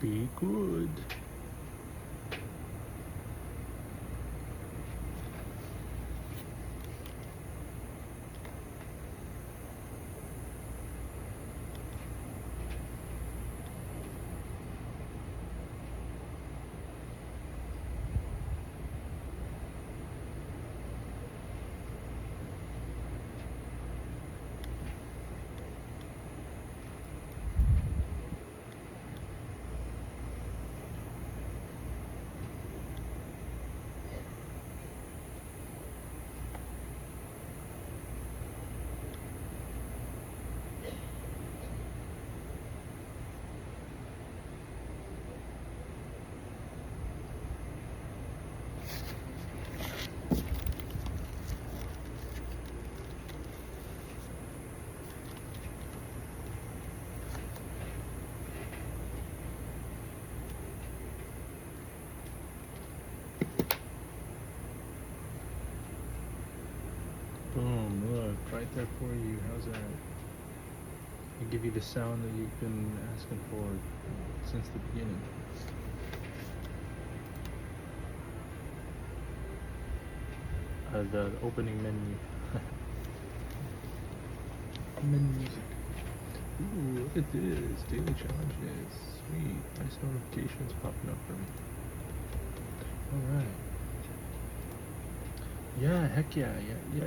Be good. Boom, look, right there for you. How's that? I give you the sound that you've been asking for since the beginning. The opening menu. Menu music. Ooh, look at this. Daily challenges. Sweet. Nice notifications popping up for me. Alright. Yeah, heck yeah,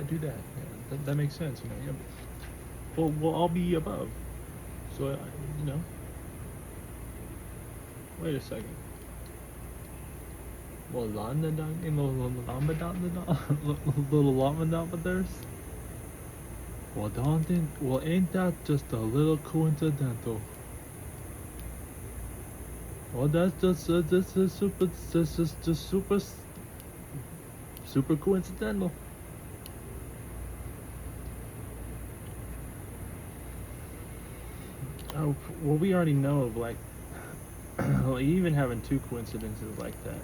do that. Yeah, that makes sense, you know. Yeah, well, I'll be above. So, you know. Wait a second. Well, little llama but there's. Well, ain't that just a little coincidental? Well, that's just this is just super coincidental. Oh, well, we already know of like, well, even having two coincidences like that.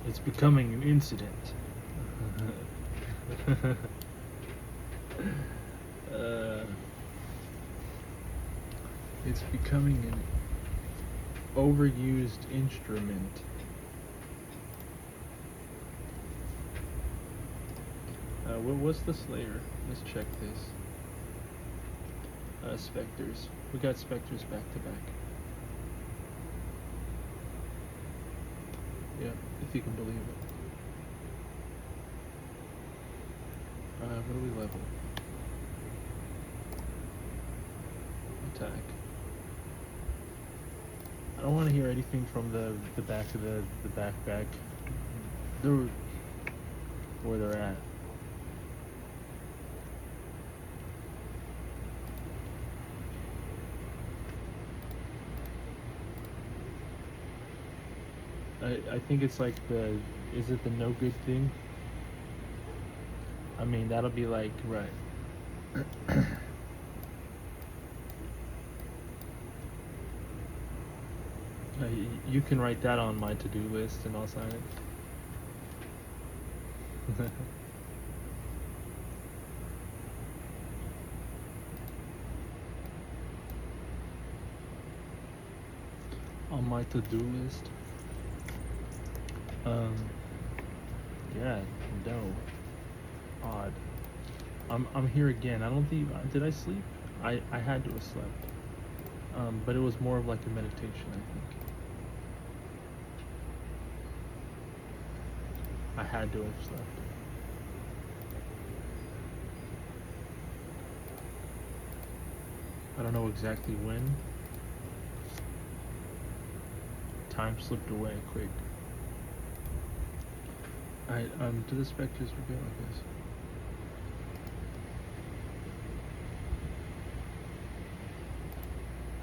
It's becoming an incident. uh, it's becoming an overused instrument. What's the Slayer? Let's check this. Spectres. We got Spectres back to back. Yeah, if you can believe it. What do we level? Attack. I don't want to hear anything from the back of the backpack. They're where they're at. I think it's like is it the no good thing? I mean, that'll be like, right. You can write that on my to-do list and I'll sign it. On my to-do list. Yeah, no. Odd. I'm here again. I don't think did I sleep? I had to have slept. But it was more of like a meditation, I think. I had to have slept. I don't know exactly when. Time slipped away quick. Alright, to the Spectres reveal, I guess.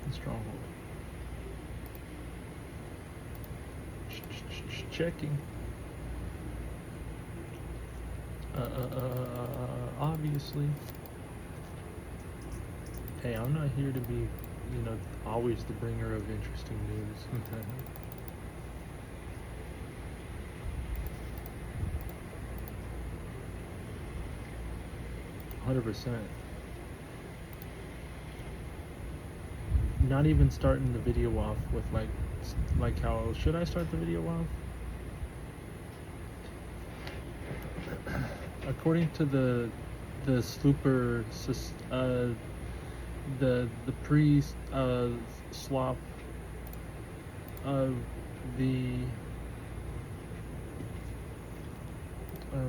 The Stronghold. Checking. Obviously. Hey, I'm not here to be, always the bringer of interesting news. 100%. Not even starting the video off with like how should I start the video off? According to the slooper, the pre slop of the uh,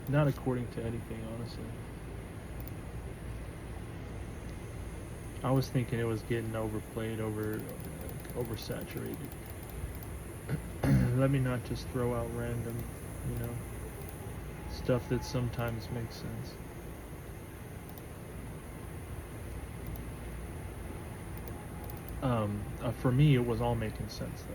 not according to anything, honestly. I was thinking it was getting overplayed, oversaturated. Let me not just throw out random, stuff that sometimes makes sense. For me, it was all making sense, though.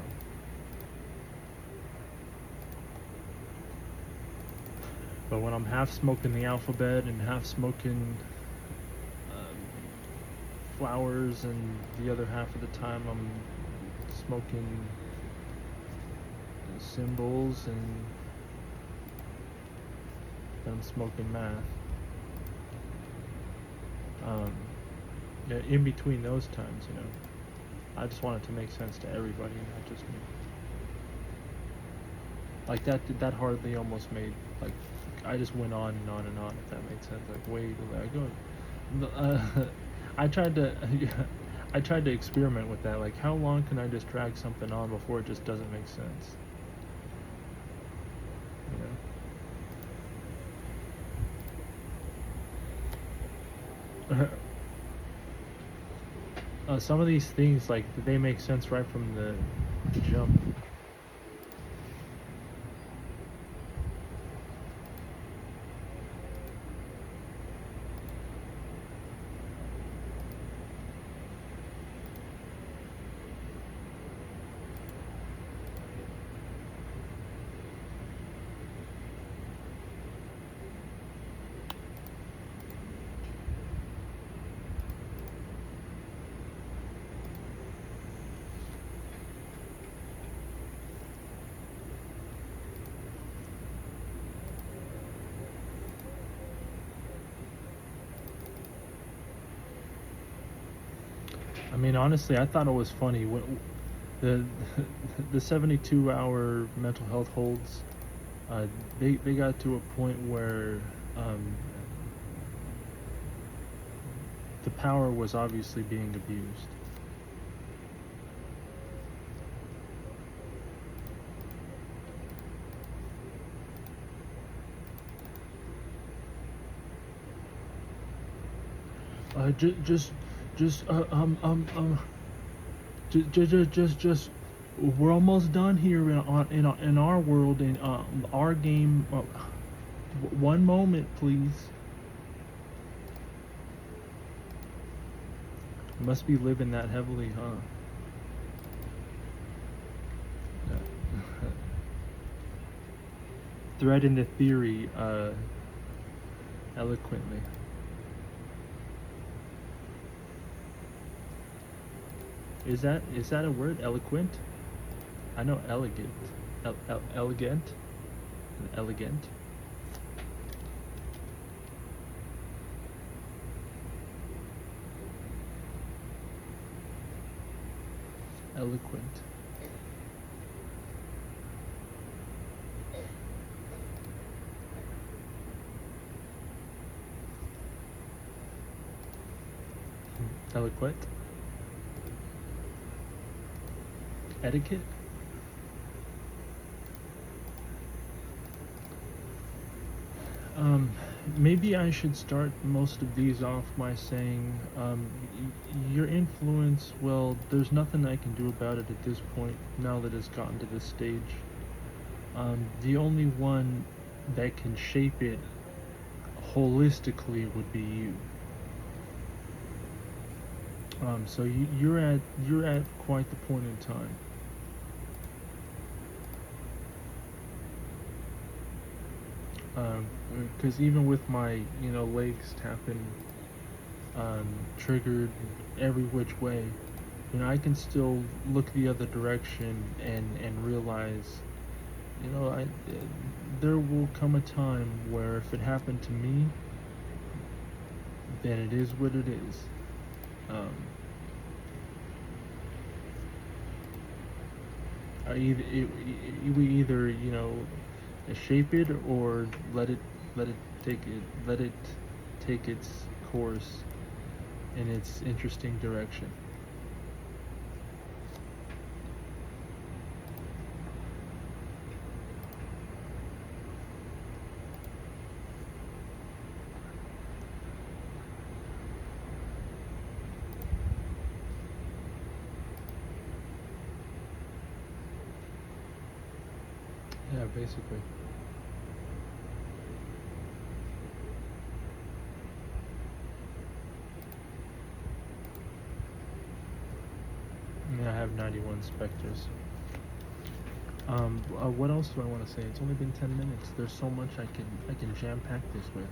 But when I'm half smoking the alphabet and half smoking flowers, and the other half of the time I'm smoking symbols, and then I'm smoking math. In between those times, I just want it to make sense to everybody, not just me. Like that hardly almost made, like, I just went on and on and on, if that makes sense. Like, wait, I go. I tried to experiment with that. Like, how long can I just drag something on before it just doesn't make sense? Some of these things, like, they make sense right from the jump. I mean, honestly, I thought it was funny when the 72-hour mental health holds. They got to a point where the power was obviously being abused. Just we're almost done here in our world, in our game. One moment, please. Must be living that heavily, huh? Threading the theory eloquently. Is that a word? Eloquent? I know elegant. Elegant? Elegant? Eloquent. Eloquent? Etiquette? Maybe I should start most of these off by saying, your influence, well, there's nothing I can do about it at this point, now that it's gotten to this stage. The only one that can shape it holistically would be you. So you're at quite the point in time. Because even with my legs tapping, triggered every which way, I can still look the other direction and realize there will come a time where if it happened to me, then it is what it is. We either shape it or let it let it take its course in its interesting direction. Yeah, basically. Yeah, I have 91 Spectres. What else do I want to say? It's only been 10 minutes. There's so much I can jam pack this with.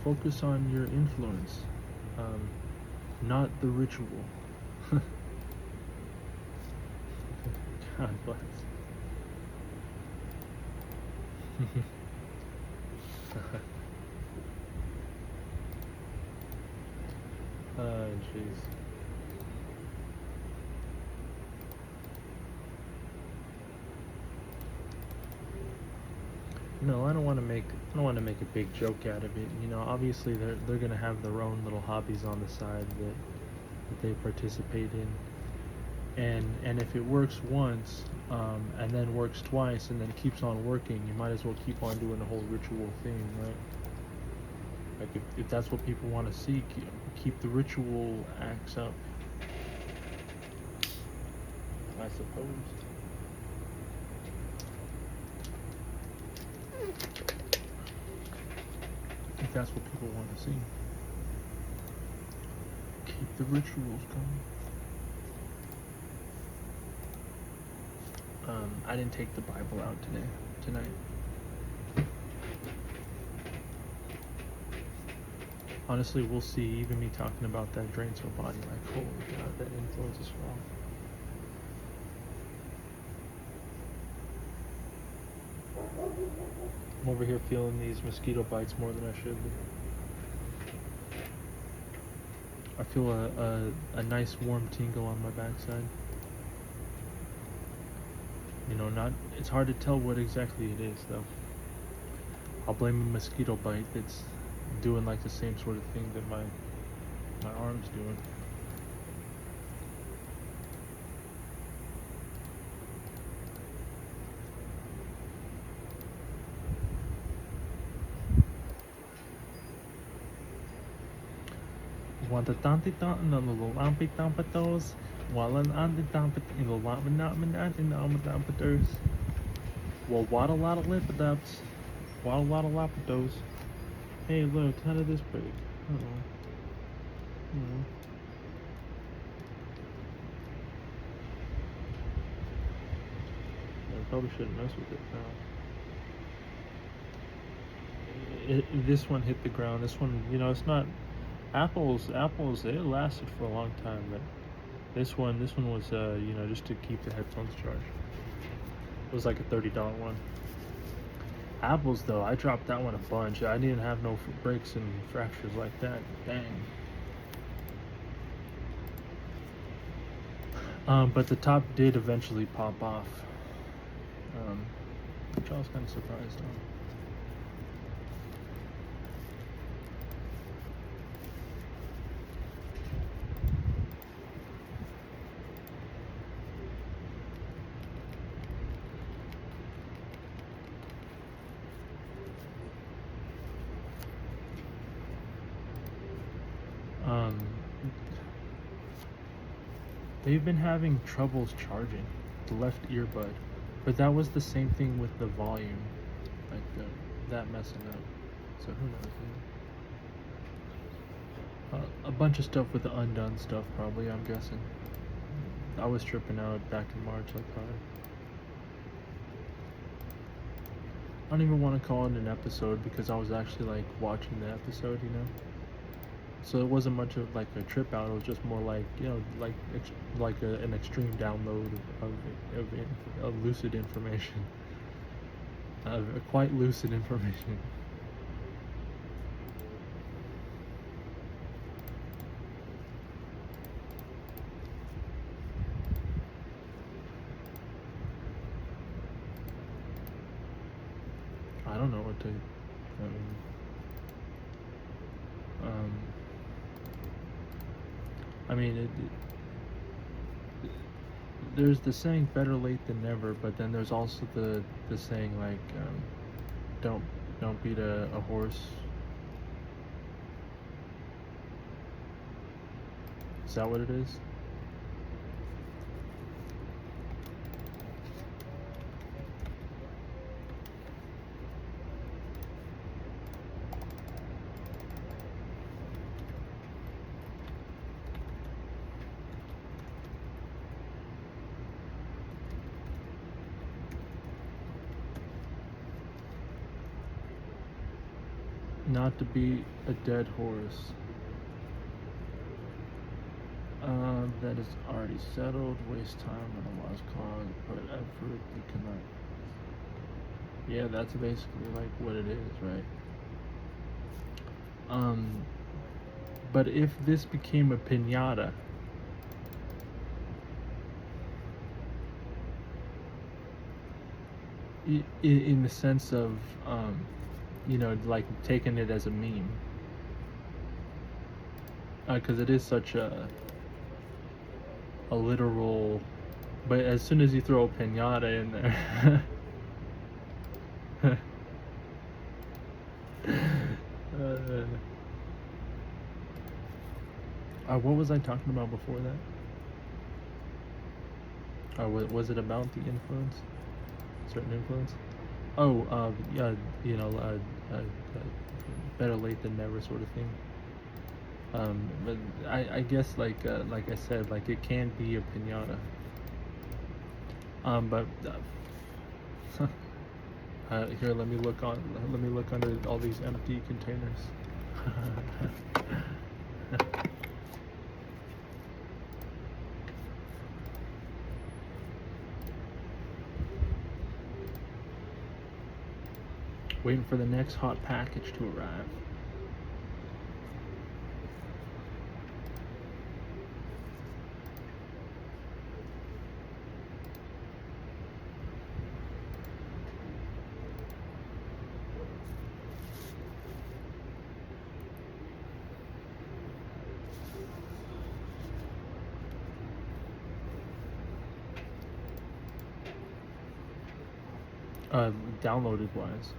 Focus on your influence, not the ritual. God bless. Jeez. No, I don't want to make a big joke out of it. Obviously they're gonna have their own little hobbies on the side that they participate in, and if it works once, and then works twice, and then keeps on working, you might as well keep on doing the whole ritual thing, right? Like if that's what people want to see, keep the ritual acts up, I suppose. If that's what people want to see, keep the rituals going. I didn't take the Bible out tonight. Honestly, we'll see. Even me talking about that drains her body. Like, holy God, that influence is strong. I'm over here feeling these mosquito bites more than I should be. I feel a nice warm tingle on my backside. It's hard to tell what exactly it is, though. I'll blame a mosquito bite that's doing like the same sort of thing that my arm's doing. Want the tanti tanti no lampi tampatos, walan anti tampet in the laminat in the amatampetos. Well, what a lot of lipidops, what a lot of lapidos. Hey, look, how did this break? I probably shouldn't mess with it now. This one hit the ground. This one, it's not. Apples, it lasted for a long time, but this one was, just to keep the headphones charged. It was like a $30 one. Apples, though, I dropped that one a bunch. I didn't have no breaks and fractures like that. Dang. But the top did eventually pop off, which I was kind of surprised on. They've been having troubles charging the left earbud, but that was the same thing with the volume, like that messing up. So who knows? A bunch of stuff with the undone stuff, probably. I'm guessing. I was tripping out back in March, like I don't even want to call it an episode because I was actually like watching the episode, So it wasn't much of like a trip out. It was just more like an extreme download of lucid information. quite lucid information. I don't know what to. Um, I mean, there's the saying "better late than never," but then there's also the saying like, "Don't beat a horse." Is that what it is? Not to beat a dead horse. That is already settled. Waste time on a lost cause, but effort you cannot. Yeah, that's basically like what it is, right? But if this became a piñata, in the sense of, like taking it as a meme, because it is such a literal. But as soon as you throw a piñata in there, what was I talking about before that? Was it about the influence? Certain influence? Oh, yeah, better late than never sort of thing. But I guess like I said, like it can be a piñata. But here, let me look under all these empty containers. Waiting for the next hot package to arrive. Downloaded wise.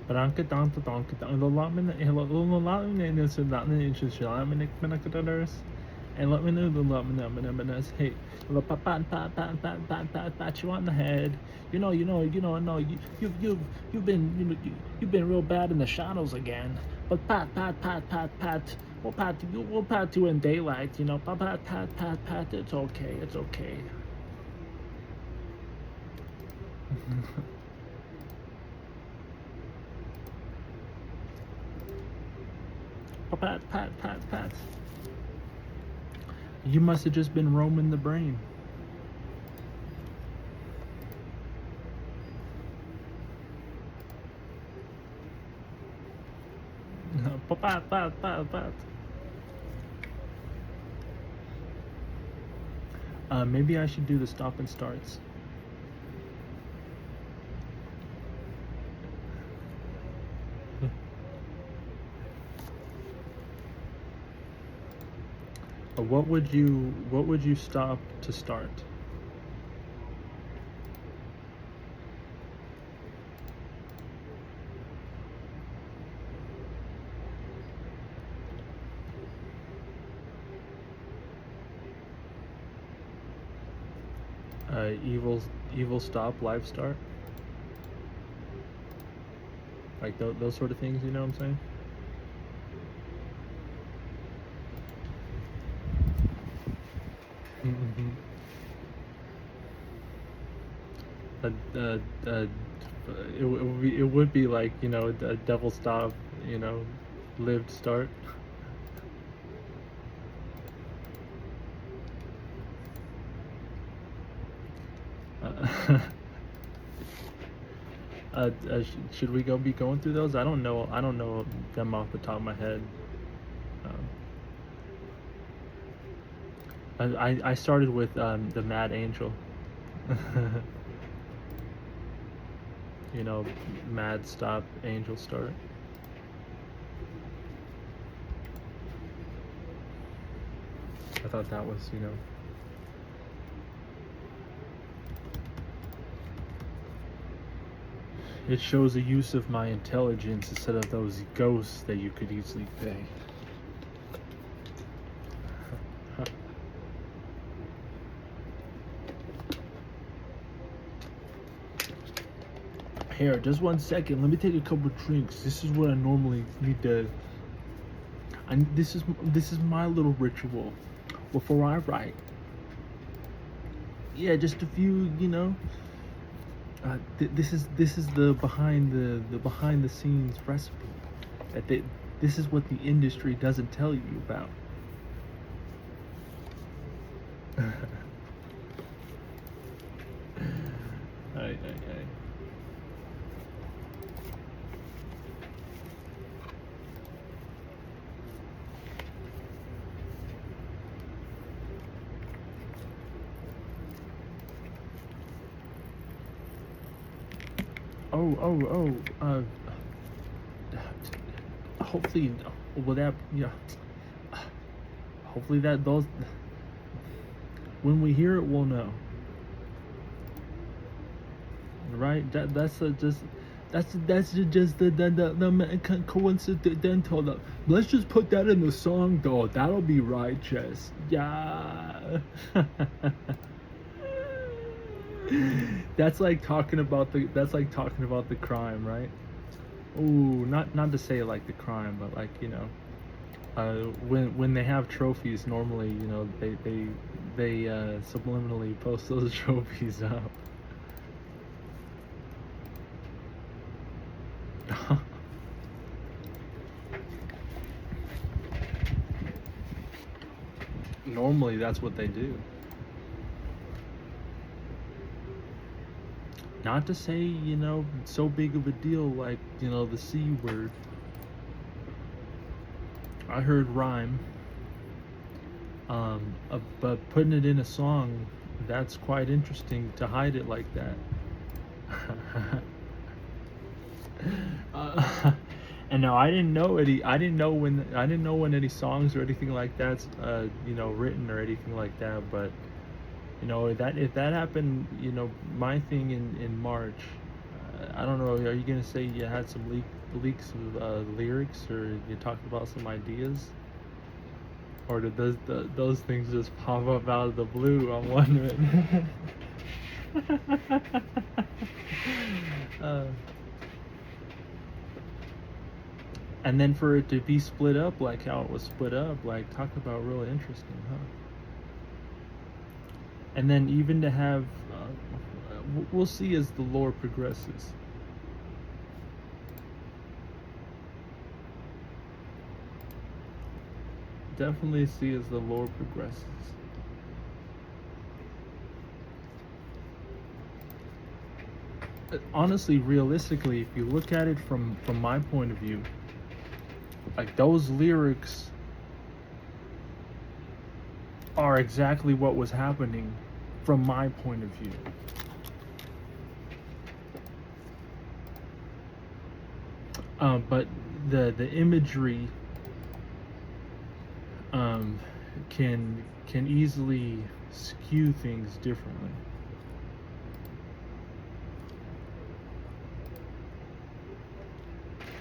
Ranke danke danke danke lot min lot min is not in shall min minakadars and let me know the lot min hey la pat pat you on the head no you've been you've been real bad in the shadows again but pat we'll pat you in daylight pat it's okay. Pat. You must have just been roaming the brain. Pat. Maybe I should do the stop and starts. What would you stop to start? evil stop, live start, like those sort of things. You know what I'm saying? Mm-hmm. Uh, uh, it would be like, you know, a devil stop, you know, lived start. Uh, should we be going through those? I don't know them off the top of my head. I started with the Mad Angel. You know, Mad Stop, Angel Start. I thought that was, you know. It shows a use of my intelligence instead of those ghosts that you could easily pay. Here, just 1 second. Let me take a couple drinks. This is what I normally need to. And this is my little ritual before I write. Yeah, just a few, you know. This is the behind the scenes recipe. This is what the industry doesn't tell you about. Aye. Hopefully, will that, yeah. Hopefully that those, when we hear it, we'll know. Right? That's just the coincidental. Let's just put that in the song, though. That'll be righteous. Yeah. That's like talking about the crime, right? Ooh, not to say like the crime, but like, you know, when they have trophies, normally, you know, they subliminally post those trophies up. Normally, that's what they do. Not to say, you know, so big of a deal like, you know, the C word. I heard rhyme. But putting it in a song, that's quite interesting to hide it like that. And no, I didn't know any. I didn't know when any songs or anything like that's you know, written or anything like that. But you know, that if that happened, you know, my thing in March, I don't know. Are you gonna say you had some leaks of lyrics, or you talked about some ideas, or did those things just pop up out of the blue? I'm wondering. uh, and then for it to be split up like how it was split up, like, talk about really interesting, huh? And then even to have, we'll see as the lore progresses. Definitely see as the lore progresses. Honestly, realistically, if you look at it from my point of view, like, those lyrics are exactly what was happening from my point of view. But the imagery can easily skew things differently.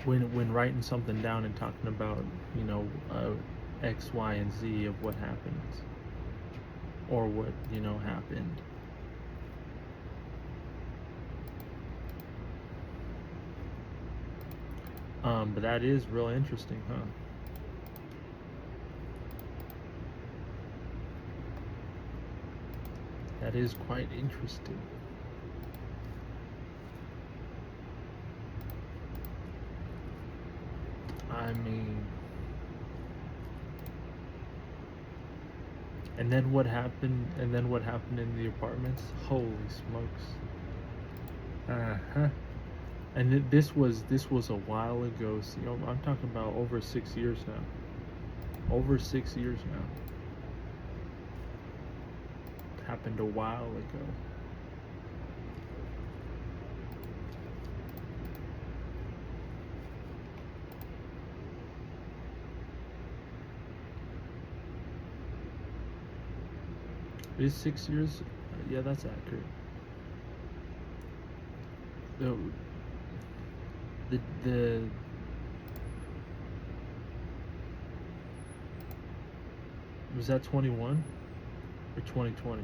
When writing something down and talking about, you know, X, Y, and Z of what happens, or what, you know, happened. But that is real interesting, huh? That is quite interesting. I mean, and then what happened? And then what happened in the apartments? Holy smokes! Uh-huh. And this was a while ago. See, I'm talking about over 6 years now. Over 6 years now. It happened a while ago. Is 6 years? Yeah, that's accurate. The the was that 21 or 2020?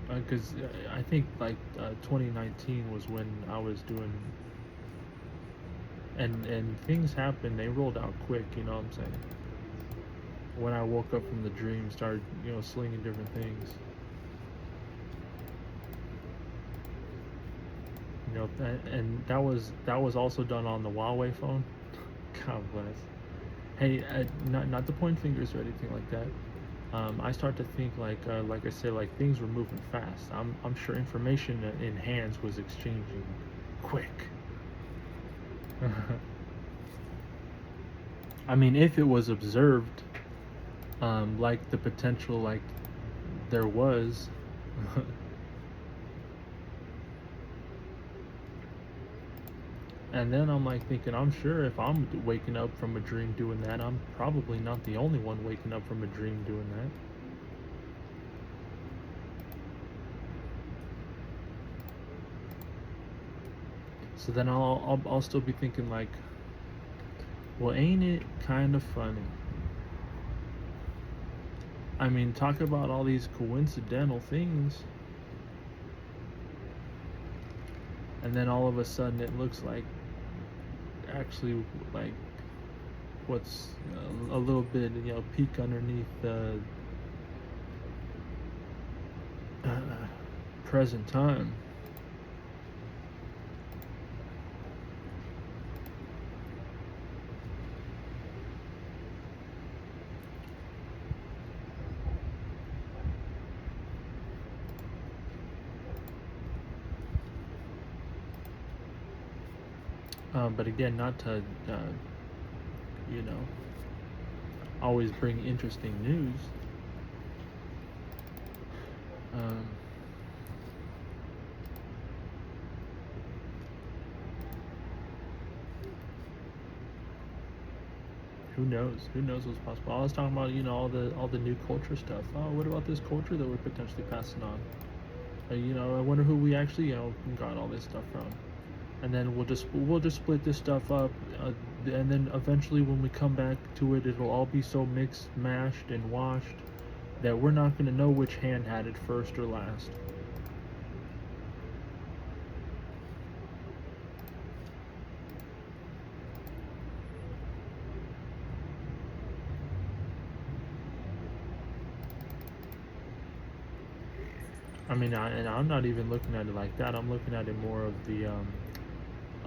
Because I think like 2019 was when I was doing, and things happened. They rolled out quick. You know what I'm saying? When I woke up from the dream, started slinging different things. And that was also done on the Huawei phone. God bless. Hey, not to point fingers or anything like that. I start to think like I said, like things were moving fast. I'm sure information in hands was exchanging quick. I mean, if it was observed, like the potential, like there was. And then I'm like thinking, I'm sure if I'm waking up from a dream doing that, I'm probably not the only one waking up from a dream doing that. So then I'll still be thinking like, well, ain't it kind of funny? I mean, talk about all these coincidental things, and then all of a sudden it looks like actually like what's a little bit peek underneath the present time. But again, not to you know always bring interesting news. Um, who knows? Who knows what's possible? I was talking about all the new culture stuff. Oh, what about this culture that we're potentially passing on? I wonder who we actually got all this stuff from. And then we'll just split this stuff up, and then eventually when we come back to it, it'll all be so mixed, mashed, and washed that we're not going to know which hand had it first or last. I mean, and I'm not even looking at it like that. I'm looking at it more of the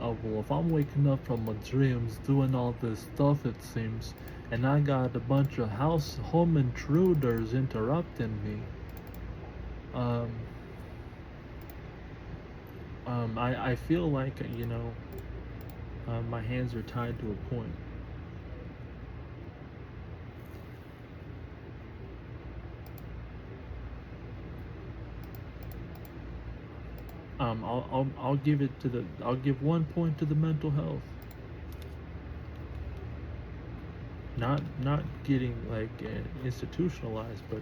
oh, well, if I'm waking up from my dreams doing all this stuff, it seems, and I got a bunch of home intruders interrupting me, um, I feel like, my hands are tied to a point. I'll give 1 point to the mental health. Not getting like institutionalized, but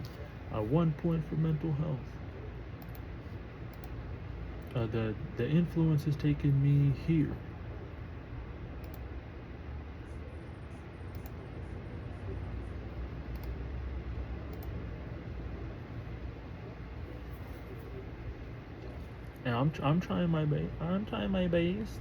1 point for mental health. The influence has taken me here. And I'm trying my best.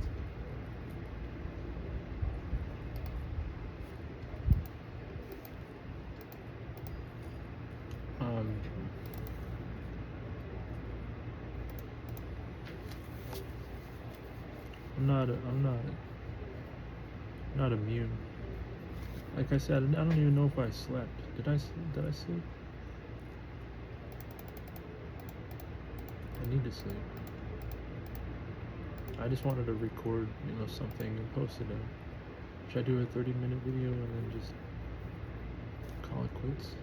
not immune. Like I said, I don't even know if I slept. Did I sleep? I need to sleep. I just wanted to record, something and post it. Should I do a 30-minute video and then just call it quits?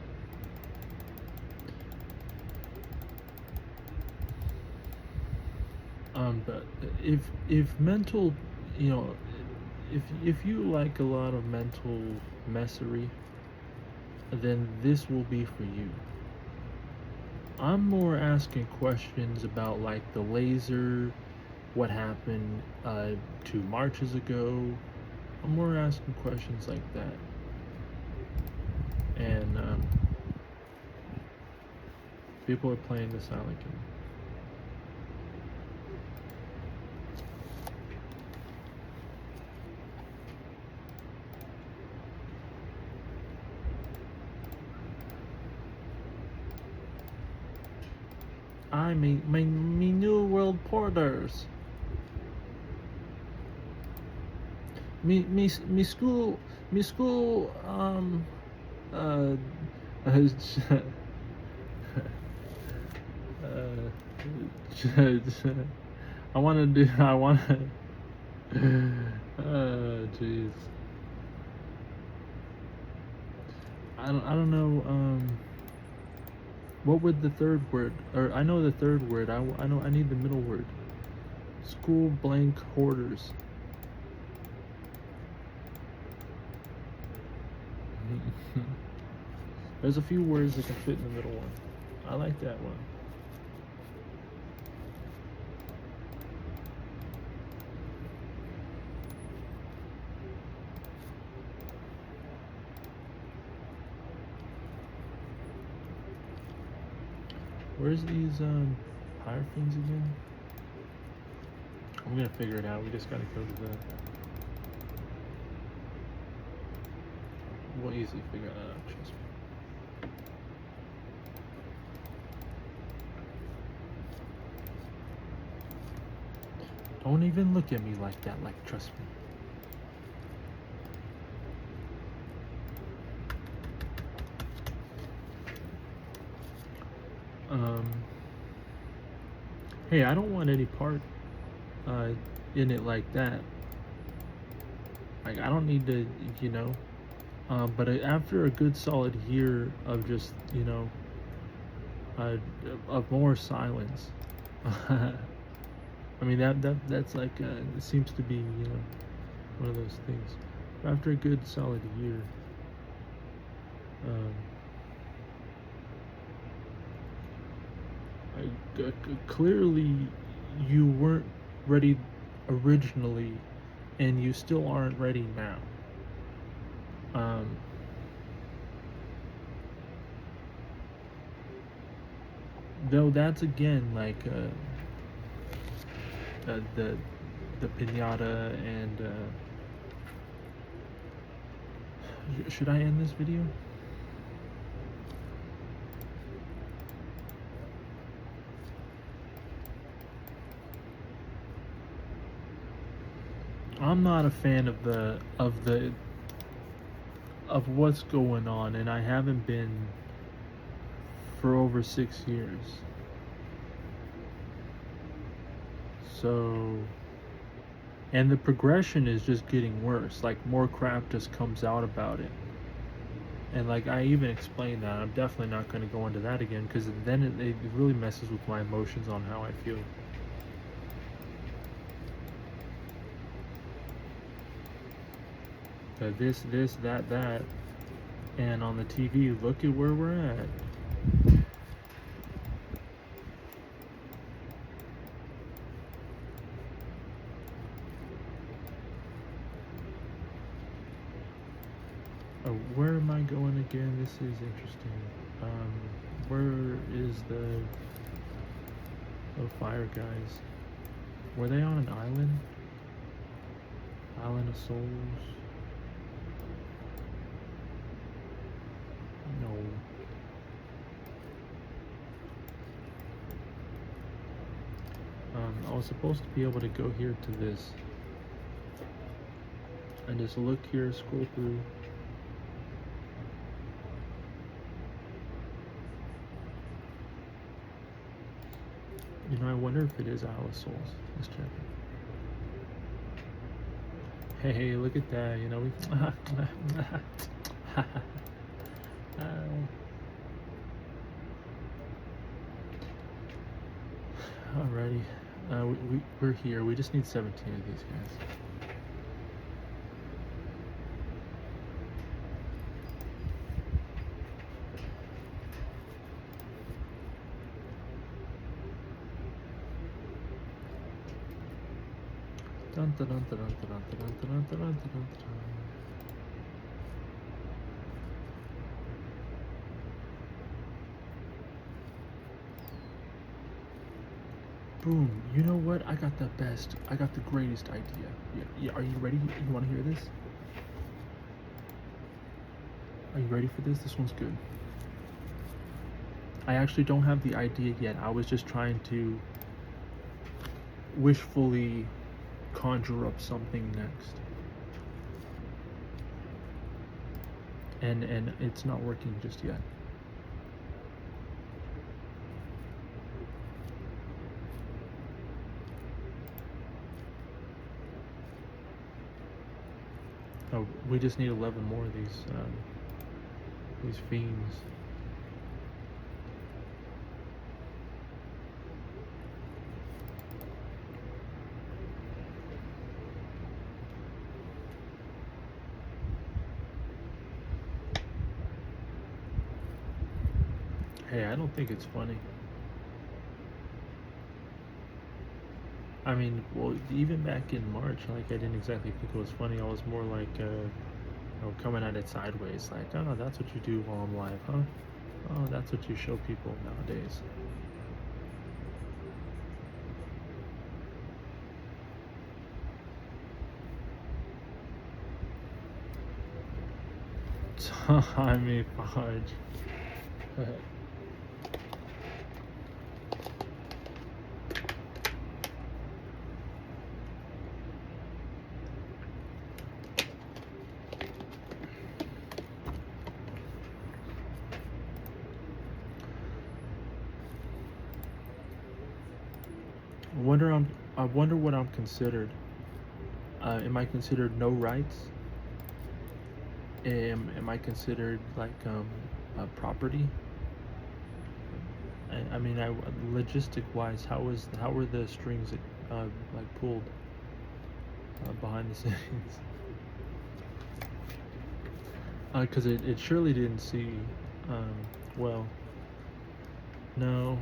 But if mental, if you like a lot of mental messery, then this will be for you. I'm more asking questions about like the laser, what happened 2 marches ago. I'm more asking questions like that. And people are playing the silent game. I mean, my New World Porters. Me school, uh, I want to jeez. I don't know, what would the third word, or I know the third word, I know, I need the middle word. School blank hoarders. There's a few words that can fit in the middle one. I like that one. Where's these paraffins again? I'm gonna figure it out. We just gotta go to the. We'll easily figure that out. Trust me. Don't even look at me like that. Like, trust me. Hey, I don't want any part in it like that. Like, I don't need to, but after a good solid year of just, of more silence, I mean that's like it seems to be, one of those things. After a good solid year, clearly you weren't ready originally, and you still aren't ready now. Though that's again like the piñata and should I end this video? I'm not a fan of what's going on, and I haven't been for over 6 years. So, and the progression is just getting worse. Like, more crap just comes out about it. And like, I even explained that. I'm definitely not going to go into that again, because then it really messes with my emotions on how I feel. This, that, and on the TV, look at where we're at. Where am I going again? This is interesting. Where is the fire guys? Were they on an island? Island of Souls? No. I was supposed to be able to go here to this and just look here, scroll through. You know, I wonder if it is Isle of Souls. Let's check it. Hey, look at that. You know, we. Alrighty. We're here. We just need 17 of these guys. Dun, dun, dun, dun, dun, dun, dun, dun, dun, dun, dun, dun. Boom. You know what? I got the greatest idea. Yeah, are you ready? You want to hear this? Are you ready for this? This one's good. I actually don't have the idea yet. I was just trying to wishfully conjure up something next. And it's not working just yet. Oh, we just need 11 more of these fiends. Hey, I don't think it's funny. I mean, well, even back in March, like, I didn't exactly think it was funny. I was more like, you know, coming at it sideways. Like, oh, that's what you do while I'm live, huh? Oh, that's what you show people nowadays. Tommy Fudge. I wonder what I'm considered. Am I considered no rights? Am I considered like a property? I mean, logistic wise, how were the strings like pulled behind the scenes? Because it surely didn't see. Well, no.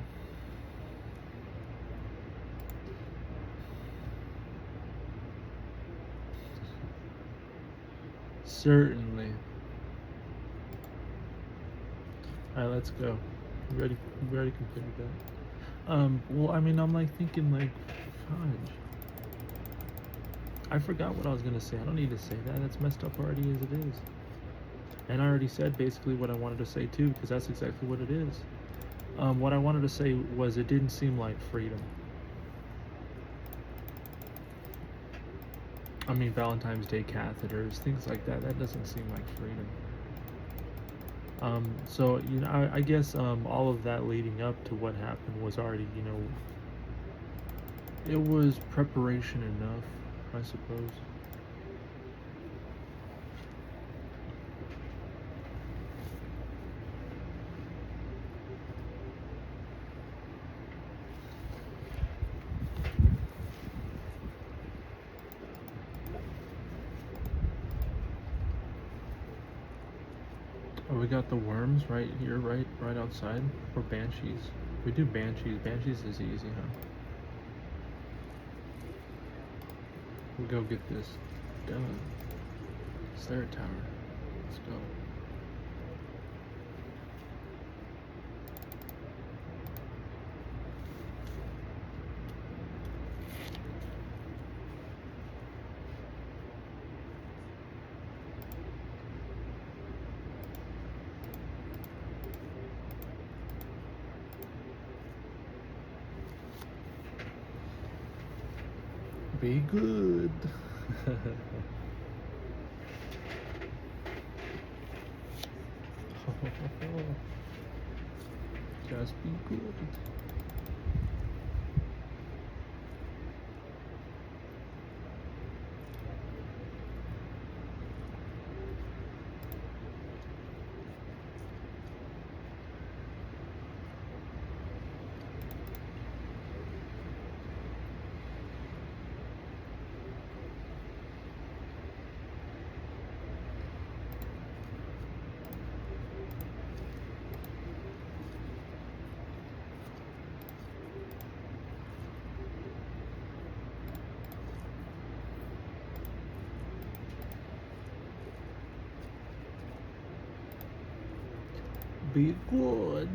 Certainly. All right, let's go. We already completed that. Well, I mean, I'm like thinking like, fudge. I forgot what I was gonna say. I don't need to say that. That's messed up already as it is. And I already said basically what I wanted to say too, because that's exactly what it is. What I wanted to say was it didn't seem like freedom. I mean, Valentine's Day catheters, things like that. That doesn't seem like freedom. So you know, I guess all of that leading up to what happened was already, you know, it was preparation enough, I suppose. Oh, we got the worms right here, right outside, or banshees. We do banshees. Banshees is easy, huh? We'll go get this done. Slayer Tower. Let's go. Be good. Just be good. Be good.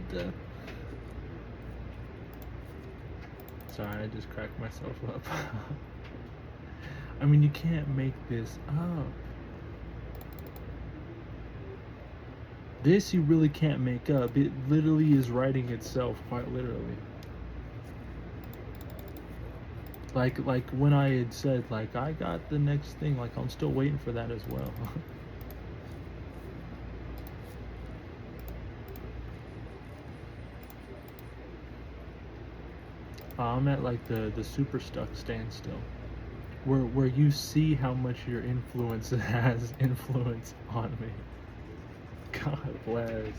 Sorry, I just cracked myself up. I mean, you can't make this up. This you really can't make up. It literally is writing itself, quite literally. Like when I had said, like, I got the next thing, like, I'm still waiting for that as well. I'm at like the super stuck standstill, where you see how much your influence has influence on me. God bless.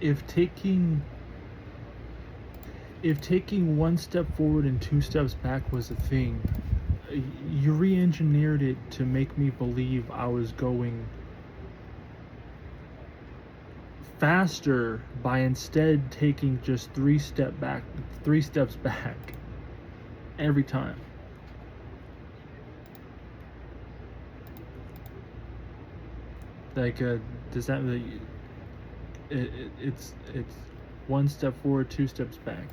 If taking one step forward and two steps back was a thing, you re-engineered it to make me believe I was going faster by instead taking just three steps back every time. Like, does that mean it's one step forward, two steps back?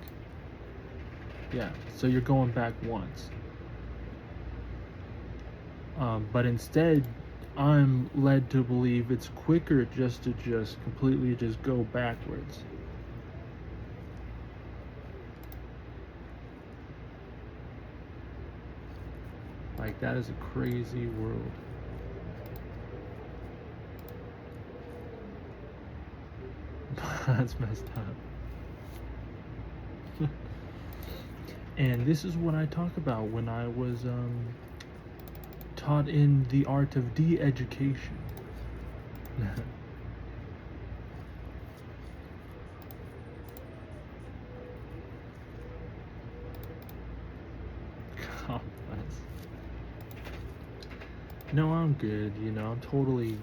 Yeah, so you're going back once. But instead, I'm led to believe it's quicker just to completely just go backwards. Like, that is a crazy world. That's messed up. And this is what I talk about when I was taught in the art of de-education. God bless. No, I'm good, you know, I'm totally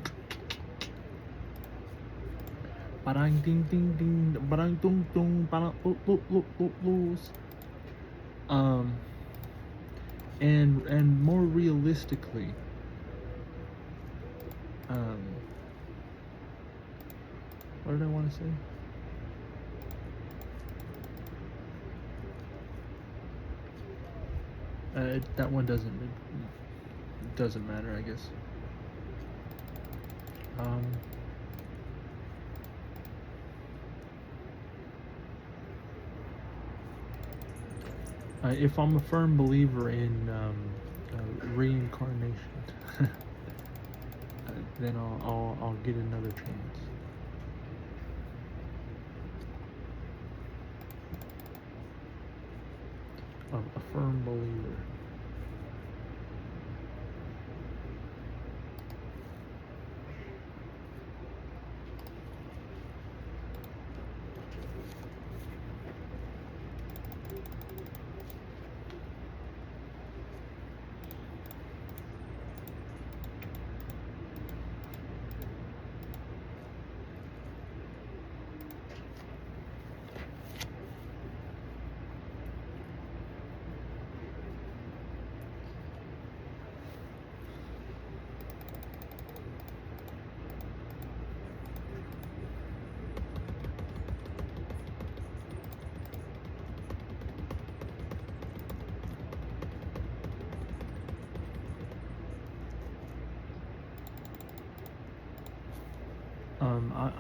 barang ding ding ding barang dung dung barang loos. And more realistically, what did I want to say? That one doesn't matter, I guess. If I'm a firm believer in reincarnation, then I'll get another chance. A firm believer.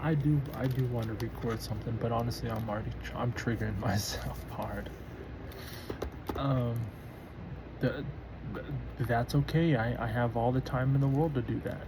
I do want to record something, but honestly, I'm triggering myself hard. Um, the, that's okay. I have all the time in the world to do that.